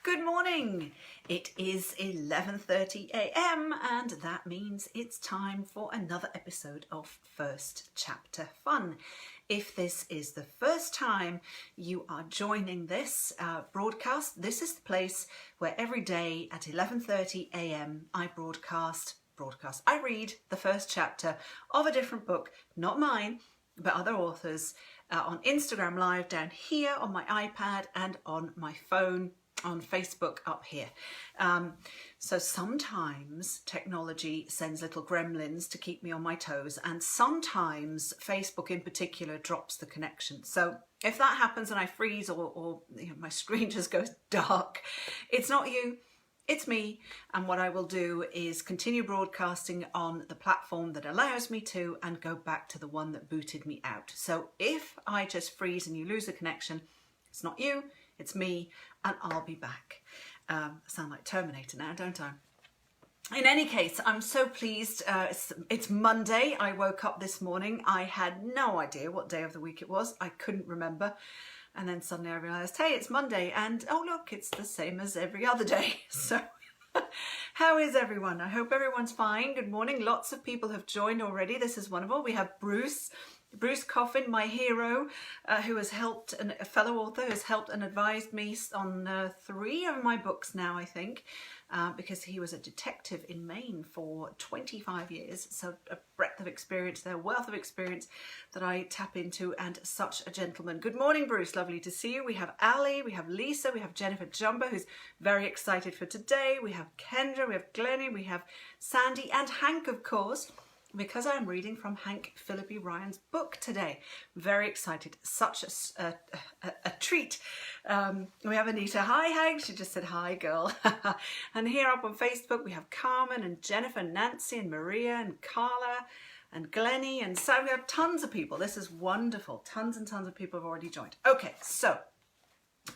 Good morning. It is 11:30 a.m. and that means it's time for another episode of First Chapter Fun. If this is the first time you are joining this broadcast, this is the place where every day at 11:30 a.m. I I read the first chapter of a different book, not mine, but other authors, on Instagram Live down here on my iPad and on my phone on Facebook up here. So sometimes technology sends little gremlins to keep me on my toes, and sometimes Facebook in particular drops the connection. So if that happens and I freeze or my screen just goes dark, it's not you, it's me. And what I will do is continue broadcasting on the platform that allows me to and go back to the one that booted me out. So if I just freeze and you lose the connection, it's not you, it's me, and I'll be back. I sound like Terminator now, don't I? In any case, I'm so pleased. It's Monday. I woke up this morning. I had no idea what day of the week it was. I couldn't remember. And then suddenly I realised, hey, it's Monday. And oh, look, it's the same as every other day. So how is everyone? I hope everyone's fine. Good morning. Lots of people have joined already. This is wonderful. We have Bruce Coffin, my hero, who has helped, a fellow author, has helped and advised me on 3 of my books now, I think, because he was a detective in Maine for 25 years. So a breadth of experience there, wealth of experience that I tap into, and such a gentleman. Good morning, Bruce. Lovely to see you. We have Ali, we have Lisa, we have Jennifer Jumbo, who's very excited for today. We have Kendra, we have Glennie, we have Sandy, and Hank, of course, because I'm reading from Hank Phillippi Ryan's book today. Very excited. Such a treat. We have Anita. Hi, Hank. She just said, hi, girl. And here up on Facebook, we have Carmen and Jennifer, Nancy and Maria and Carla and Glennie. And so we have tons of people. This is wonderful. Tons and tons of people have already joined. Okay, so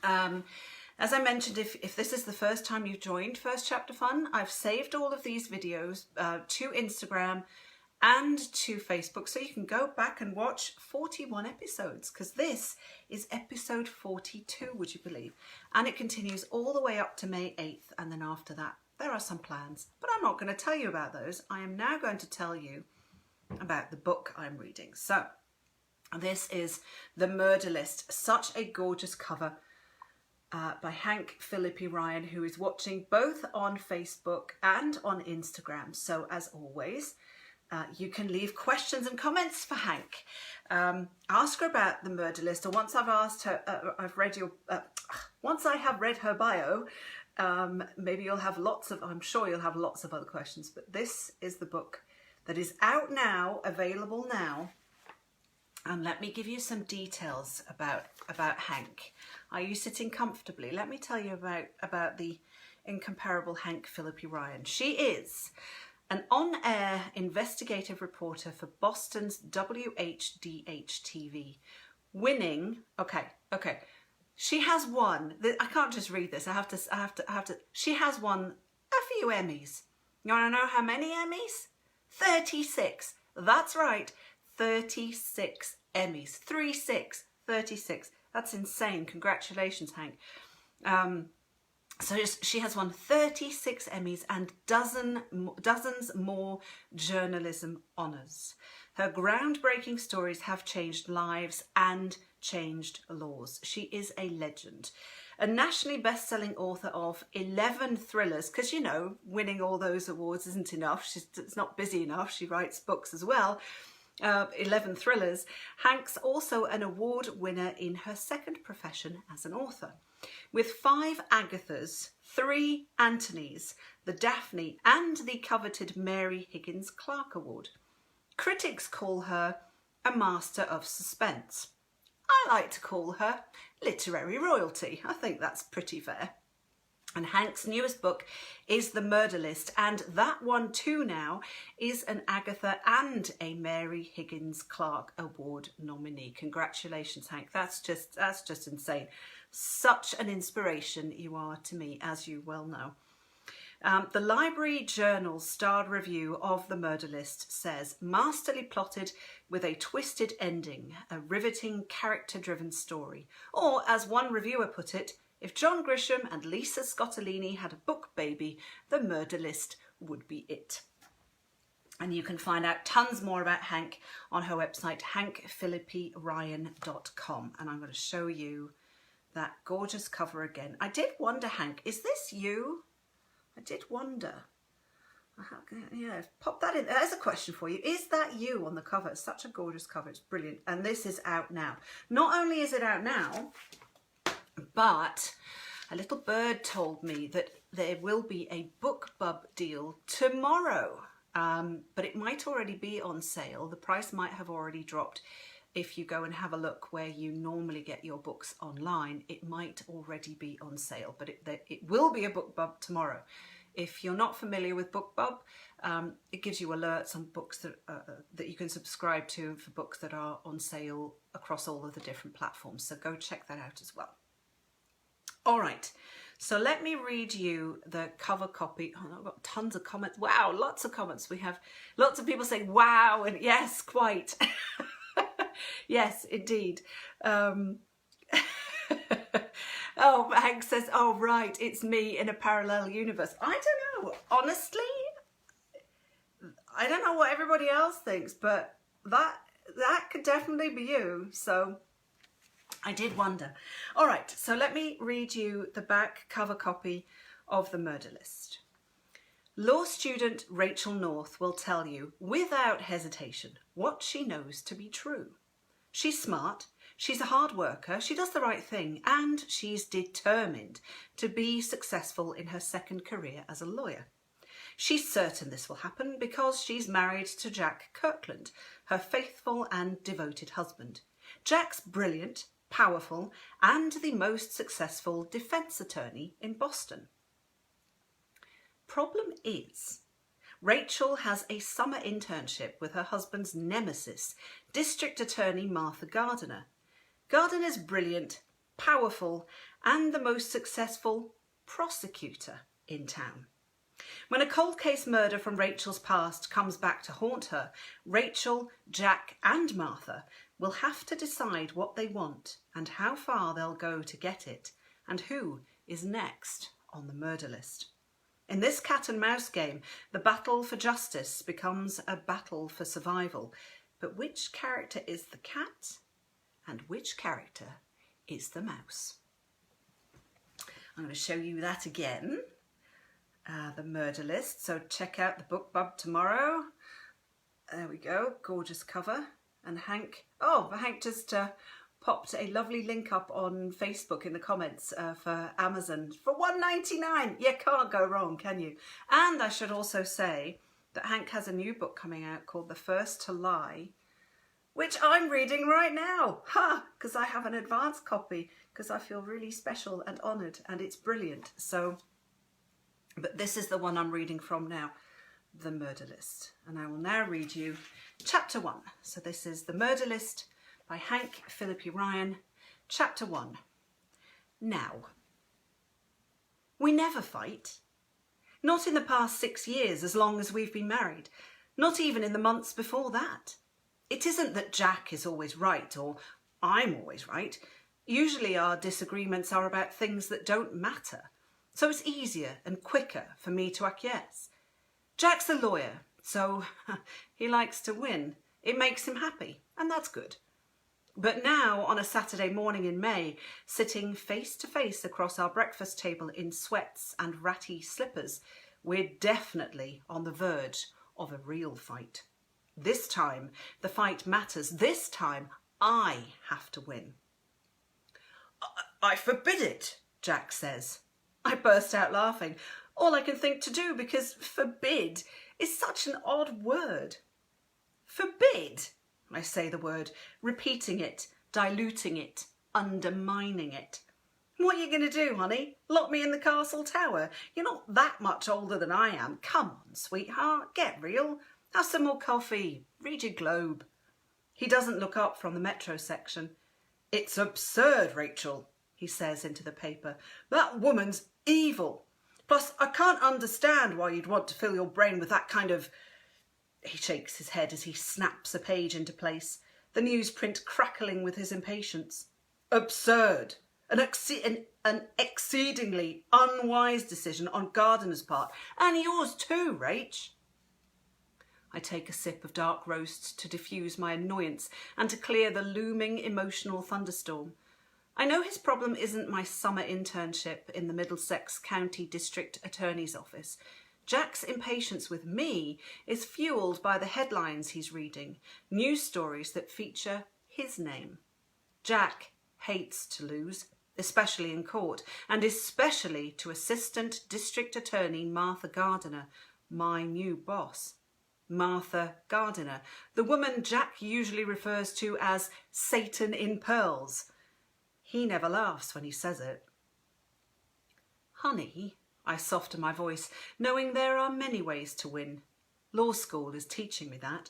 as I mentioned, if this is the first time you've joined First Chapter Fun, I've saved all of these videos to Instagram and to Facebook, so you can go back and watch 41 episodes, because this is episode 42, would you believe? And it continues all the way up to May 8th, and then after that there are some plans, but I'm not going to tell you about those. I am now going to tell you about the book I'm reading. So this is The Murder List, such a gorgeous cover by Hank Phillippi Ryan, who is watching both on Facebook and on Instagram. So as always, you can leave questions and comments for Hank. Ask her about The Murder List, or once I've asked her, once I have read her bio, maybe you'll have I'm sure you'll have lots of other questions. But this is the book that is out now, available now. And let me give you some details about Hank. Are you sitting comfortably? Let me tell you about the incomparable Hank Phillippi Ryan. She is an on-air investigative reporter for Boston's WHDH-TV, winning. Okay. She has won. I can't just read this. I have to. She has won a few Emmys. You want to know how many Emmys? 36. That's right. 36 Emmys. 36. That's insane. Congratulations, Hank. So she has won 36 Emmys and dozens more journalism honours. Her groundbreaking stories have changed lives and changed laws. She is a legend. A nationally best-selling author of 11 thrillers, because, you know, winning all those awards isn't enough. It's not busy enough. She writes books as well. 11 thrillers. Hank's also an award winner in her second profession as an author, with 5 Agathas, 3 Antonies, the Daphne, and the coveted Mary Higgins Clark Award. Critics call her a master of suspense. I like to call her literary royalty. I think that's pretty fair. And Hank's newest book is The Murder List, and that one too now is an Agatha and a Mary Higgins Clark Award nominee. Congratulations, Hank. That's just insane. Such an inspiration you are to me, as you well know. The Library Journal's starred review of The Murder List says, masterly plotted with a twisted ending, a riveting character-driven story. Or, as one reviewer put it, If John Grisham and Lisa Scottoline had a book baby, the murder list would be it. And you can find out tons more about Hank on her website, hankphillippiryan.com. And I'm going to show you that gorgeous cover again. I did wonder, Hank, is this you? I did wonder. Yeah, pop that in. There's a question for you. Is that you on the cover? It's such a gorgeous cover. It's brilliant. And this is out now. Not only is it out now, but a little bird told me that there will be a Bookbub deal tomorrow. But it might already be on sale. The price might have already dropped. If you go and have a look where you normally get your books online, it might already be on sale. But it will be a Bookbub tomorrow. If you're not familiar with Bookbub, it gives you alerts on books that you can subscribe to for books that are on sale across all of the different platforms. So go check that out as well. All right, so let me read you the cover copy. Oh, I've got tons of comments. Wow, lots of comments. We have lots of people saying, wow, and yes, quite. Yes, indeed. Oh, Hank says, oh, right, it's me in a parallel universe. I don't know. Honestly, I don't know what everybody else thinks, but that could definitely be you. So I did wonder. All right, so let me read you the back cover copy of the murder list. Law student Rachel North will tell you, without hesitation, what she knows to be true. She's smart. She's a hard worker, she does the right thing, and she's determined to be successful in her second career as a lawyer. She's certain this will happen because she's married to Jack Kirkland, her faithful and devoted husband. Jack's brilliant, powerful, and the most successful defence attorney in Boston. Problem is, Rachel has a summer internship with her husband's nemesis, District Attorney Martha Gardiner. Gardiner's brilliant, powerful, and the most successful prosecutor in town. When a cold case murder from Rachel's past comes back to haunt her, Rachel, Jack, and Martha will have to decide what they want and how far they'll go to get it, and who is next on the murder list. In this cat and mouse game, the battle for justice becomes a battle for survival. But which character is the cat? And which character is the mouse? I'm going to show you that again, the murder list. So check out the Bookbub tomorrow. There we go, gorgeous cover. And Hank just popped a lovely link up on Facebook in the comments for Amazon for $1.99. You can't go wrong, can you? And I should also say that Hank has a new book coming out called The First to Lie, which I'm reading right now, because I have an advance copy, because I feel really special and honoured, and it's brilliant. So, but this is the one I'm reading from now, The Murder List. And I will now read you chapter 1. So this is The Murder List by Hank Phillippi Ryan, chapter 1. Now, we never fight. Not in the past 6 years, as long as we've been married. Not even in the months before that. It isn't that Jack is always right or I'm always right. Usually our disagreements are about things that don't matter. So it's easier and quicker for me to acquiesce. Jack's a lawyer, so he likes to win. It makes him happy, and that's good. But now, on a Saturday morning in May, sitting face to face across our breakfast table in sweats and ratty slippers, we're definitely on the verge of a real fight. This time, the fight matters. This time, I have to win. I forbid it, Jack says. I burst out laughing, all I can think to do, because forbid is such an odd word. Forbid, I say the word, repeating it, diluting it, undermining it. What are you going to do, honey? Lock me in the castle tower? You're not that much older than I am. Come on, sweetheart, get real. Have some more coffee. Read your Globe. He doesn't look up from the metro section. It's absurd, Rachel, he says into the paper. That woman's evil. Plus, I can't understand why you'd want to fill your brain with that kind of... He shakes his head as he snaps a page into place, the newsprint crackling with his impatience. Absurd. An An exceedingly unwise decision on Gardiner's part, and yours too, Rach. I take a sip of dark roast to diffuse my annoyance and to clear the looming emotional thunderstorm. I know his problem isn't my summer internship in the Middlesex County District Attorney's Office. Jack's impatience with me is fuelled by the headlines he's reading, news stories that feature his name. Jack hates to lose, especially in court, and especially to Assistant District Attorney Martha Gardiner, my new boss. Martha Gardiner, the woman Jack usually refers to as Satan in pearls. He never laughs when he says it. Honey, I soften my voice, knowing there are many ways to win. Law school is teaching me that.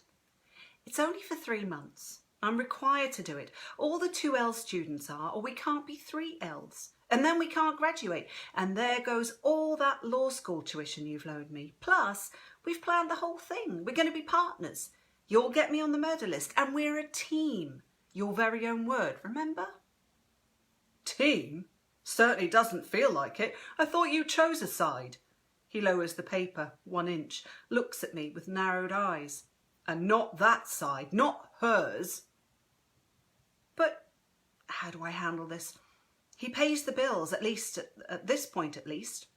It's only for 3 months. I'm required to do it. All the 2L students are, or we can't be 3Ls. And then we can't graduate. And there goes all that law school tuition you've loaned me. Plus, we've planned the whole thing. We're going to be partners. You'll get me on the murder list, and we're a team. Your very own word, remember? Team? Certainly doesn't feel like it. I thought you chose a side. He lowers the paper 1 inch, looks at me with narrowed eyes. And not that side, not hers. But how do I handle this? He pays the bills, at least at this point at least.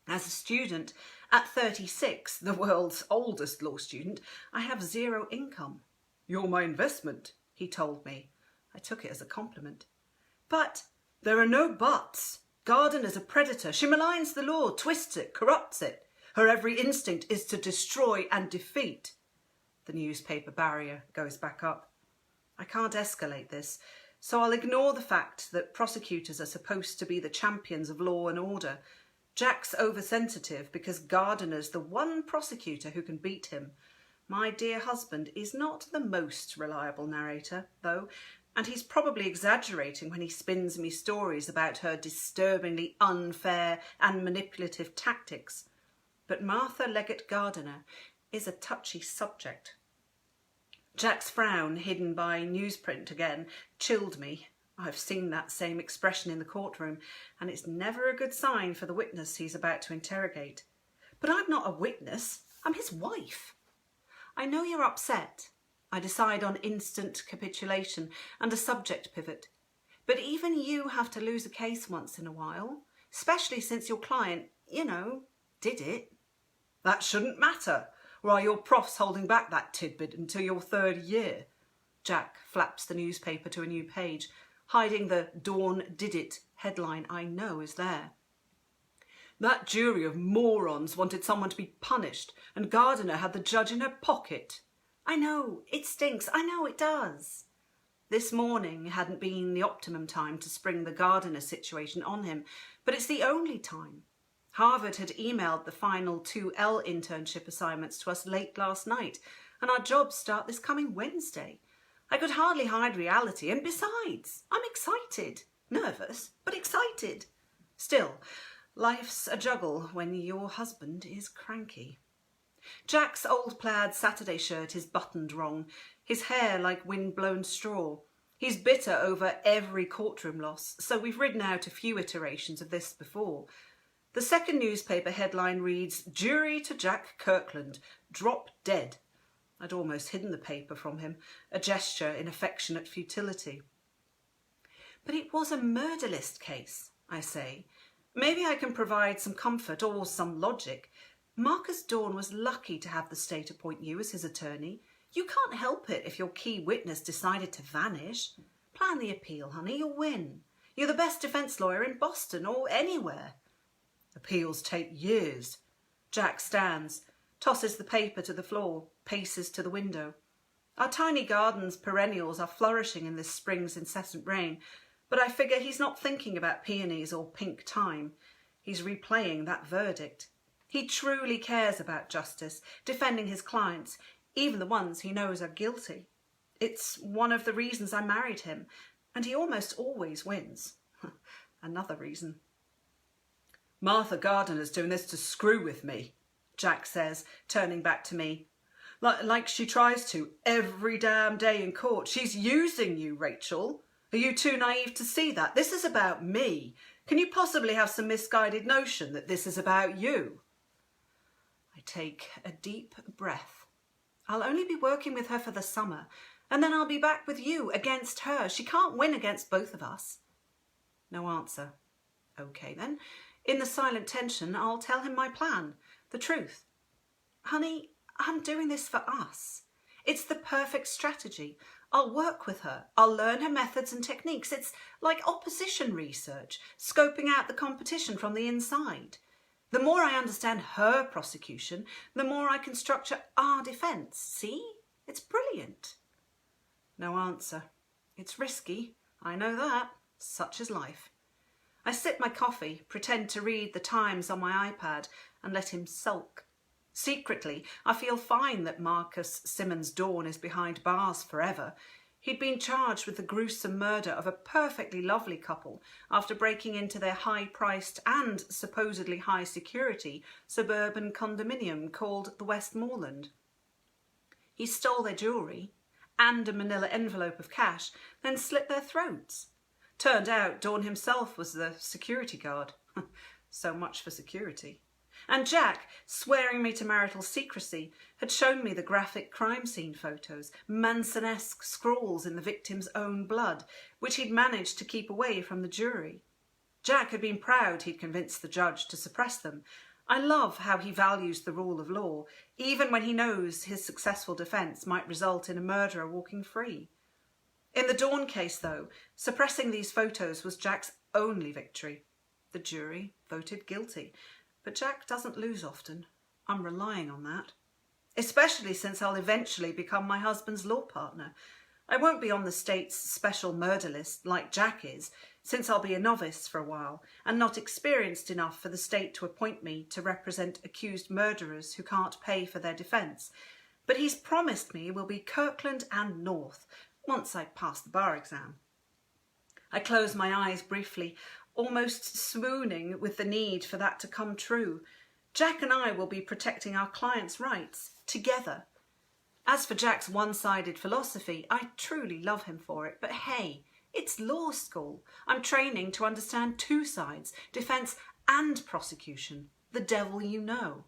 As a student, at 36, the world's oldest law student, I have 0 income. You're my investment, he told me. I took it as a compliment. But there are no buts. Gardiner's a predator. She maligns the law, twists it, corrupts it. Her every instinct is to destroy and defeat. The newspaper barrier goes back up. I can't escalate this, so I'll ignore the fact that prosecutors are supposed to be the champions of law and order. Jack's oversensitive because Gardiner's the one prosecutor who can beat him. My dear husband is not the most reliable narrator, though, and he's probably exaggerating when he spins me stories about her disturbingly unfair and manipulative tactics. But Martha Leggett Gardiner is a touchy subject. Jack's frown, hidden by newsprint again, chilled me. I've seen that same expression in the courtroom, and it's never a good sign for the witness he's about to interrogate. But I'm not a witness. I'm his wife. I know you're upset. I decide on instant capitulation and a subject pivot. But even you have to lose a case once in a while, especially since your client, did it. That shouldn't matter. Or are your profs holding back that tidbit until your 3rd year? Jack flaps the newspaper to a new page, hiding the Dawn Did It headline I know is there. That jury of morons wanted someone to be punished, and Gardiner had the judge in her pocket. I know, it stinks. I know it does. This morning hadn't been the optimum time to spring the Gardiner situation on him, but it's the only time. Harvard had emailed the final 2L internship assignments to us late last night, and our jobs start this coming Wednesday. I could hardly hide reality, and besides, I'm excited. Nervous, but excited. Still, life's a juggle when your husband is cranky. Jack's old plaid Saturday shirt is buttoned wrong, his hair like wind-blown straw. He's bitter over every courtroom loss, so we've ridden out a few iterations of this before. The second newspaper headline reads, "Jury to Jack Kirkland, drop dead." I'd almost hidden the paper from him, a gesture in affectionate futility. But it was a murder list case, I say. Maybe I can provide some comfort or some logic. Marcus Dawn was lucky to have the state appoint you as his attorney. You can't help it if your key witness decided to vanish. Plan the appeal, honey, you'll win. You're the best defence lawyer in Boston or anywhere. Appeals take years. Jack stands, tosses the paper to the floor, paces to the window. Our tiny garden's perennials are flourishing in this spring's incessant rain, but I figure he's not thinking about peonies or pink thyme. He's replaying that verdict. He truly cares about justice, defending his clients, even the ones he knows are guilty. It's one of the reasons I married him, and he almost always wins. Another reason. Martha Gardiner's doing this to screw with me, Jack says, turning back to me. Like she tries to every damn day in court. She's using you, Rachel. Are you too naive to see that? This is about me. Can you possibly have some misguided notion that this is about you? I take a deep breath. I'll only be working with her for the summer, and then I'll be back with you against her. She can't win against both of us. No answer. Okay then. In the silent tension, I'll tell him my plan, the truth. Honey, I'm doing this for us. It's the perfect strategy. I'll work with her. I'll learn her methods and techniques. It's like opposition research, scoping out the competition from the inside. The more I understand her prosecution, the more I can structure our defence. See? It's brilliant. No answer. It's risky. I know that. Such is life. I sip my coffee, pretend to read the Times on my iPad, and let him sulk. Secretly, I feel fine that Marcus Simmons Dawn is behind bars forever. He'd been charged with the gruesome murder of a perfectly lovely couple after breaking into their high-priced and supposedly high-security suburban condominium called the Westmoreland. He stole their jewellery and a manila envelope of cash, then slit their throats. Turned out Dawn himself was the security guard. So much for security. And Jack, swearing me to marital secrecy, had shown me the graphic crime scene photos, Manson-esque scrawls in the victim's own blood, which he'd managed to keep away from the jury. Jack had been proud he'd convinced the judge to suppress them. I love how he values the rule of law, even when he knows his successful defence might result in a murderer walking free. In the Dawn case, though, suppressing these photos was Jack's only victory. The jury voted guilty, but Jack doesn't lose often. I'm relying on that. Especially since I'll eventually become my husband's law partner. I won't be on the state's special murder list like Jack is, since I'll be a novice for a while and not experienced enough for the state to appoint me to represent accused murderers who can't pay for their defence. But he's promised me we'll be Kirkland and North once I pass the bar exam. I close my eyes briefly, almost swooning with the need for that to come true. Jack and I will be protecting our clients' rights, together. As for Jack's one-sided philosophy, I truly love him for it, but hey, it's law school. I'm training to understand two sides, defence and prosecution. The devil you know.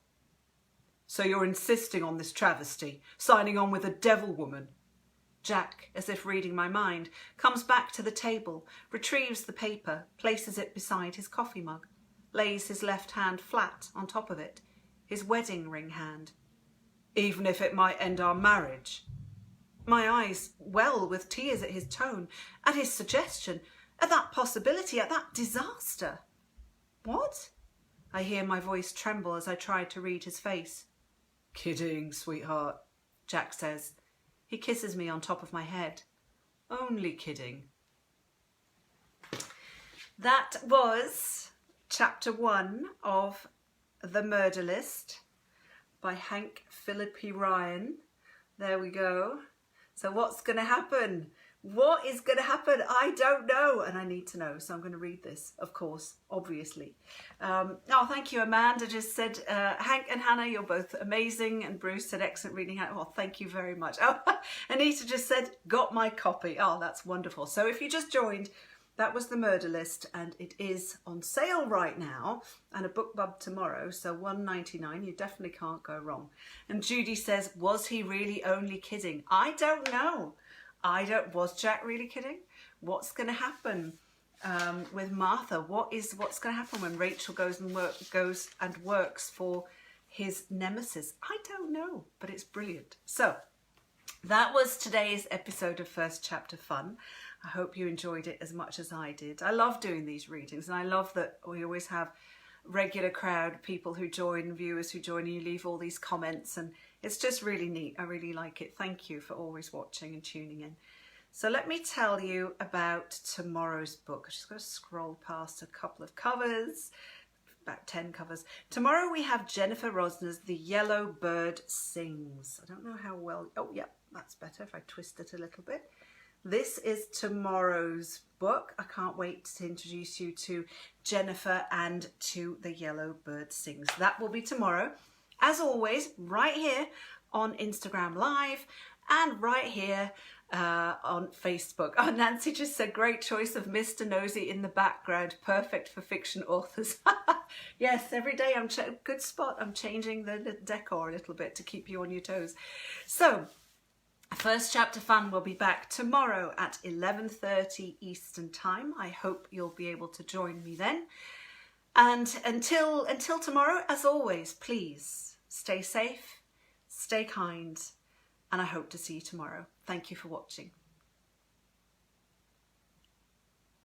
So you're insisting on this travesty, signing on with a devil woman? Jack, as if reading my mind, comes back to the table, retrieves the paper, places it beside his coffee mug, lays his left hand flat on top of it, his wedding ring hand. Even if it might end our marriage? My eyes well with tears at his tone, at his suggestion, at that possibility, at that disaster. What? I hear my voice tremble as I try to read his face. Kidding, sweetheart, Jack says. He kisses me on top of my head. Only kidding. That was chapter 1 of The Murder List by Hank Phillippi Ryan. There we go. So what's going to happen? What is going to happen? I don't know, and I need to know, so I'm going to read this, of course, obviously. Oh, thank you. Amanda just said, Hank and Hannah, you're both amazing, and Bruce said, excellent reading. Oh, thank you very much. Oh, Anita just said, got my copy. Oh, that's wonderful. So if you just joined, that was The Murder List, and it is on sale right now, and a Bookbub tomorrow, so $1.99. You definitely can't go wrong. And Judy says, was he really only kidding? I don't know. Was Jack really kidding? What's going to happen with Martha? What's going to happen when Rachel goes and works for his nemesis? I don't know, but it's brilliant. So that was today's episode of First Chapter Fun. I hope you enjoyed it as much as I did. I love doing these readings, and I love that we always have regular crowd, people who join, viewers who join, and you leave all these comments, and it's just really neat. I really like it. Thank you for always watching and tuning in. So let me tell you about tomorrow's book. I'm just going to scroll past a couple of covers, about 10 covers. Tomorrow we have Jennifer Rosner's The Yellow Bird Sings. I don't know how well, oh yeah, that's better if I twist it a little bit. This is tomorrow's book. I can't wait to introduce you to Jennifer and to The Yellow Bird Sings. That will be tomorrow. As always, right here on Instagram Live and right here on Facebook. Oh, Nancy just said, great choice of Mr. Nosy in the background, perfect for fiction authors. Yes, every day good spot. I'm changing the decor a little bit to keep you on your toes. So, First Chapter Fun will be back tomorrow at 11:30 Eastern Time. I hope you'll be able to join me then. And until tomorrow, as always, please stay safe, stay kind, and I hope to see you tomorrow. Thank you for watching.